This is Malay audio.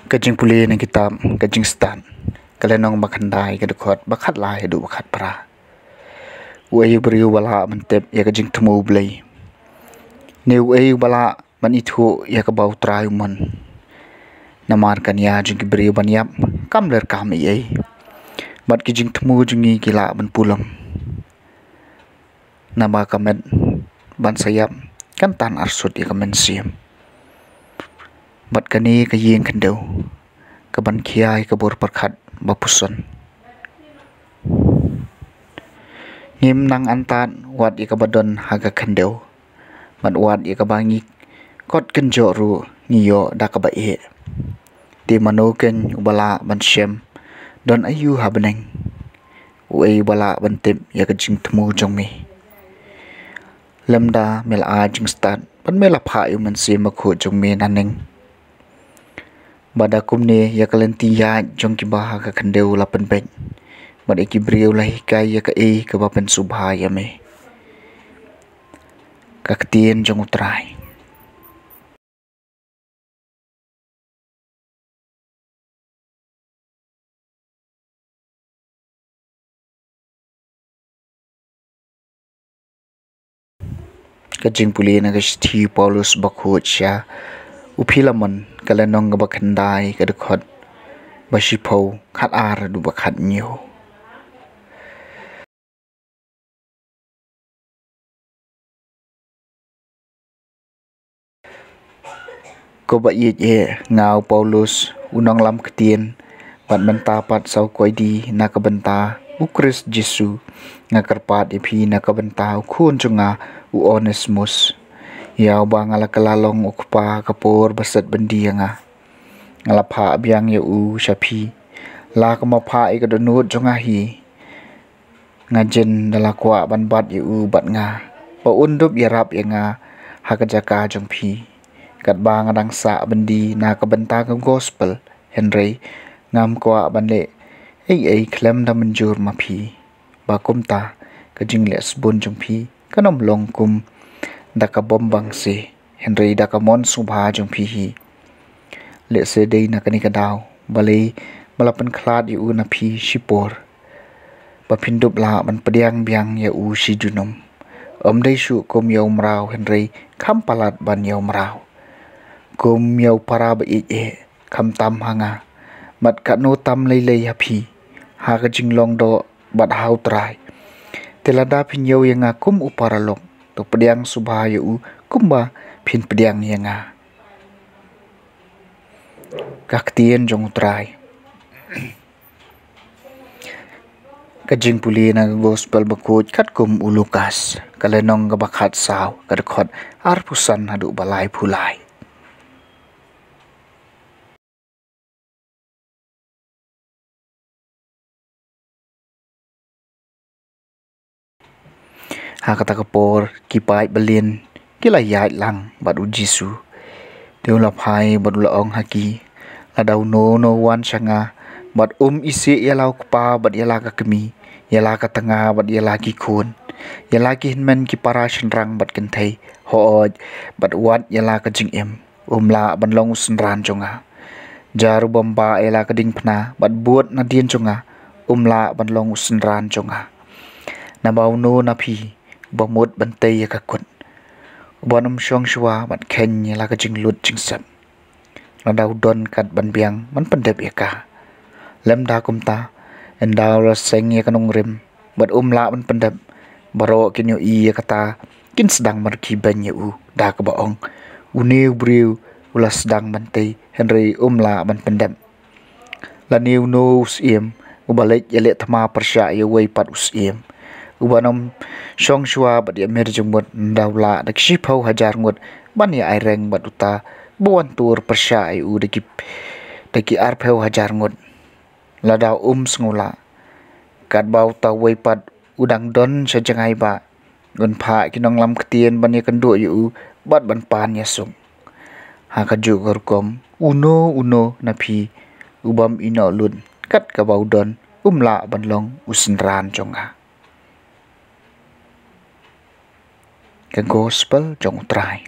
Kajing puli na kitab kajing stan kalenong bakhandai kadukot bakhat lai du bakhat para uayu beriu bala mentep ya kajing temu blai ne uayu bala man itu ya kabau trai man namar kan ya jing beriu banyap kam ler kam ai bat kajing temu jungi gila ban pulam nama kamet ban sayap kan tan arsut ya kamen siam bat kani ka yeng kandau ka ban khiai ka bor parkhat bapuson ngim nang antan wat ya ka badon haga kandau bat wat ya ka bangi kot kenjo ru ngiyo da ka ba e ti manoken ubala ban shem don ayu habneng wei bala ban tip ya ka jing tmu jongmi lamda mel a jing stat ban mela pha yu man se ma kho jongmi naneng bada kumne ya kalenti ya jong ki baha ka khandeu lapan pek bada ki briu lai kai ya ka e ka bapen subha ya me ka ktien jong utrai ka jing puli na ka thi Paulus bakhu cha uphilaman kalenong ga bakhandai ka dkhot bashipho khat ar du bakhat nyo ko ba ye ngau Paulus unang lam ktien bat menta pat sau koi di na ka benta ukris Jesu nga karpat iphi na ka benta khun chunga u Onesmus yaw ba ngala kalalong ukpa kapor basat bandi nga ngala pha biang ya u shapi la ka ma pha I ka donut jonga hi nga jen dala kwa ban bat ya u bat nga pa undup ya rap ya nga hakajaka jong phi kat ba nga dang sa bandi na ka benta ka gospel Henry ngam kwa ban le ai klem da manjur ma phi ba kumta ka jingles bun jong phi kanom long kum daka bombang se Henry daka mon subha jong phi hi le se dei na kani ka daw balei malapan khlad yu na phi shipor ba phindup la ban padiang biang ya u shi junom dei shu kom yom rao Henry kham palat ban yom rao kom yau para ba e kham tam hanga mat ka no tam lei lei ha phi ha ka jinglong do bat hau trai telada phin yau yanga kum uparalok to pediang subha yu kumba phin pediang yanga kaktien jong trai kajing puli na gospel bakut khat kum ulukas kalenong ga bakhat saw kadkhot arpusan hadu balai phulai ha kata kapor kipai belin kila yai lang badu Jesu deu la phai badu la ong haki la dau no wan changa bad isi yalau kpa bad yala ka kemi yala ka tanga bad yala ki khun yala ki hinmen ki para shinrang bad kan thai ho bad wat yala ka jing em la ban long sunran jonga jaru bomba yala ka ding phna bad buat na dien jonga la ban long sunran jonga na bau no na phi bomot ban tei ka kun bonum shong shwa ban khen yala ka jing lut jing sam la dau don kat ban biang man pandep yaka lem da kumta endau la seng ya kanong rim bat la ban pandep baro kinyo I kata kin sedang marki ban ya u da ka baong uneu briu ula sedang bantai Henry la ban pandep la new no usiem ubalek ya le thama persya ya wei pat usiem ubanom shong shwa bat ya mer jumut daula dak shipau hajar ngut ban ya ai reng bat uta bon tur persya u daki arpeu hajar ngut ladau sngula kat bau ta wei pat udang don sajangai ba gun pha kinong lam ktien ban ya kandu yu bat ban pan ya sung ha ka ju gorkom uno na phi ubam ino lun kat ka bau don la ban long usnran jonga cái gospel trong trai